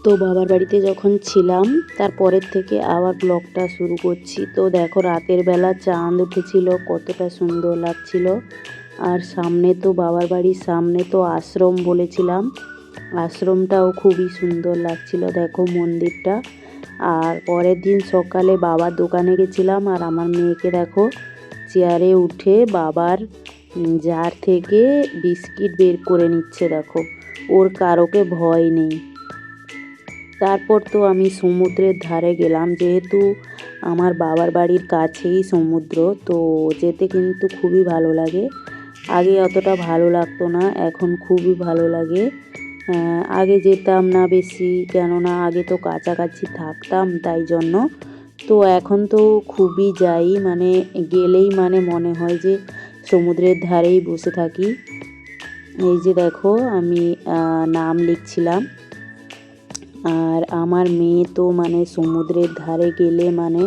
তো বাবার বাড়িতে যখন ছিলাম তারপরের থেকে আবার ব্লগটা শুরু করছি। তো দেখো রাতের বেলা চাঁদ উঠেছিল, কতটা সুন্দর লাগছিল। আর সামনে তো বাবার বাড়ির সামনে তো আশ্রম বলেছিলাম, আশ্রমটাও খুবই সুন্দর লাগছিল, দেখো মন্দিরটা। আর পরের দিন সকালে বাবার দোকানে গেছিলাম, আর আমার মেয়েকে দেখো চেয়ারে উঠে বাবার জার থেকে বিস্কিট বের করে নিচ্ছে, দেখো ওর কারোকে ভয় নেই। তারপর তো আমি সমুদ্রের ধারে গেলাম, যেহেতু আমার বাবার বাড়ির কাছেই সমুদ্র, তো যেতে কিন্তু খুবই ভালো লাগে। আগে অতটা ভালো লাগতো না, এখন খুবই ভালো লাগে। আগে যেতাম না বেশি, কেননা আগে তো কাছাকাছি থাকতাম তাই জন্য। তো এখন তো খুবই যাই, মানে গেলেই মানে মনে হয় যে সমুদ্রের ধারেই বসে থাকি। এই যে দেখো আমি নাম লিখছিলাম, আর আমার মেয়ে তো মানে সমুদ্রের ধারে গেলে মানে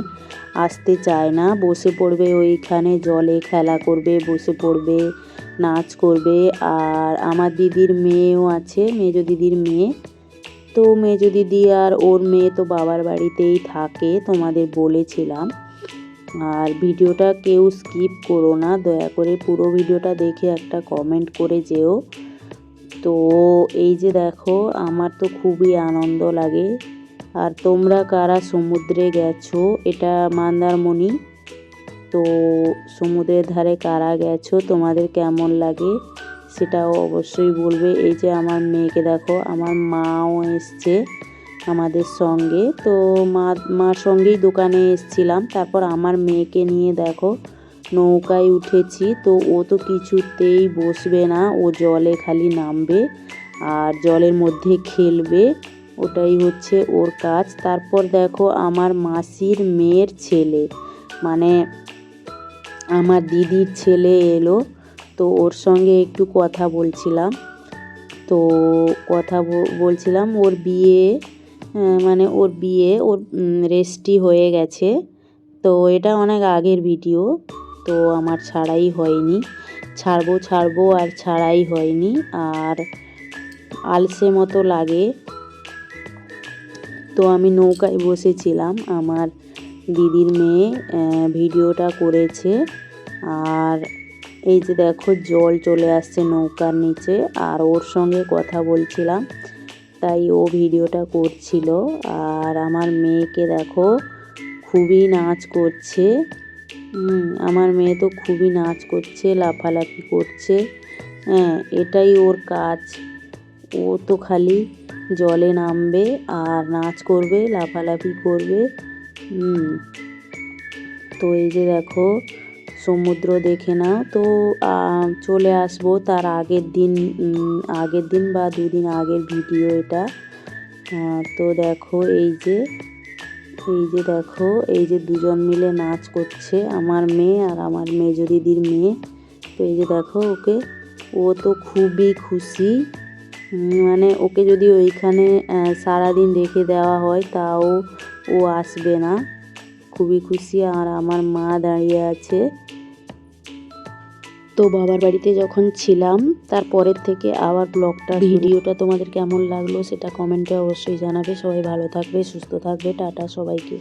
আসতে চায় না, বসে পড়বে ওইখানে, জলে খেলা করবে, বসে পড়বে, নাচ করবে। আর আমার দিদির মেয়েও আছে, মেজো দিদির মেয়ে, তো মেজো দিদি আর ওর মেয়ে তো বাবার বাড়িতেই থাকে, তোমাদের বলেছিলাম। আর ভিডিওটা কেউ স্কিপ করো না, দয়া করে পুরো ভিডিওটা দেখে একটা কমেন্ট করে যেও। তো এই যে দেখো আমার তো খুবই আনন্দ লাগে। আর তোমরা কারা সমুদ্রে গেছো, এটা মন্দারমণি, তো সমুদ্রের ধারে কারা গেছো, তোমাদের কেমন লাগে সেটাও অবশ্যই বলবে। এই যে আমার মেয়েকে দেখো, আমার মাও এসছে আমাদের সঙ্গে, তো মার সঙ্গেই দোকানে এসছিলাম। তারপর আমার মেয়েকে নিয়ে দেখো নৌকায় উঠেছি, তো ও তো কিছুতেই বসবে না, ও জলে খালি নামবে আর জলের মধ্যে খেলবে, ওটাই হচ্ছে ওর কাজ। তারপর দেখো আমার মাসির মেয়ের ছেলে, মানে আমার দিদির ছেলে এলো, তো ওর সঙ্গে একটু কথা বলছিলাম। তো কথা বলছিলাম ওর বিয়ে, মানে ওর বিয়ে ওর রেজিস্ট্রি হয়ে গেছে। তো এটা অনেক আগের ভিডিও, তো আমার ছাড়াই হয়নি, ছাড়বো আর ছাড়াই হয়নি, আর আলসে মতো লাগে। তো আমি নৌকায় বসেছিলাম, আমার দিদির মেয়ে ভিডিওটা করেছে। আর এই যে দেখো জল চলে আসছে নৌকার নিচে, আর ওর সঙ্গে কথা বলছিলাম, তাই ও ভিডিওটা করছিল। আর আমার মেয়েকে দেখো খুবই নাচ করছে, আমার মেয়ে তো খুবই নাচ করছে, লাফালাফি করছে। হ্যাঁ, এটাই ওর কাজ, ও তো খালি জলে নামবে আর নাচ করবে, লাফালাফি করবে। তো এই যে দেখো সমুদ্র দেখে নাও। তো চলে আসবো তার আগের দিন বা দুদিন আগের ভিডিও এটা। তো দেখো এই যে দেখো এই যে দুজন মিলে নাচ করছে, আমার মেয়ে আর আমার মেজো দিদির মেয়ে। তো এই যে দেখো ওকে, ও তো খুবই খুশি, মানে ওকে যদি ওইখানে সারাদিন রেখে দেওয়া হয় তাও ও আসবে না, খুবই খুশি। আর আমার মা দাঁড়িয়ে আছে। তো বাবার বাড়িতে যখন ছিলাম তারপরের থেকে আবার ভিডিওটা তোমাদের কেমন লাগলো সেটা কমেন্টে অবশ্যই জানাবে। সবাই ভালো থাকবে, সুস্থ থাকবে, টাটা সবাইকে।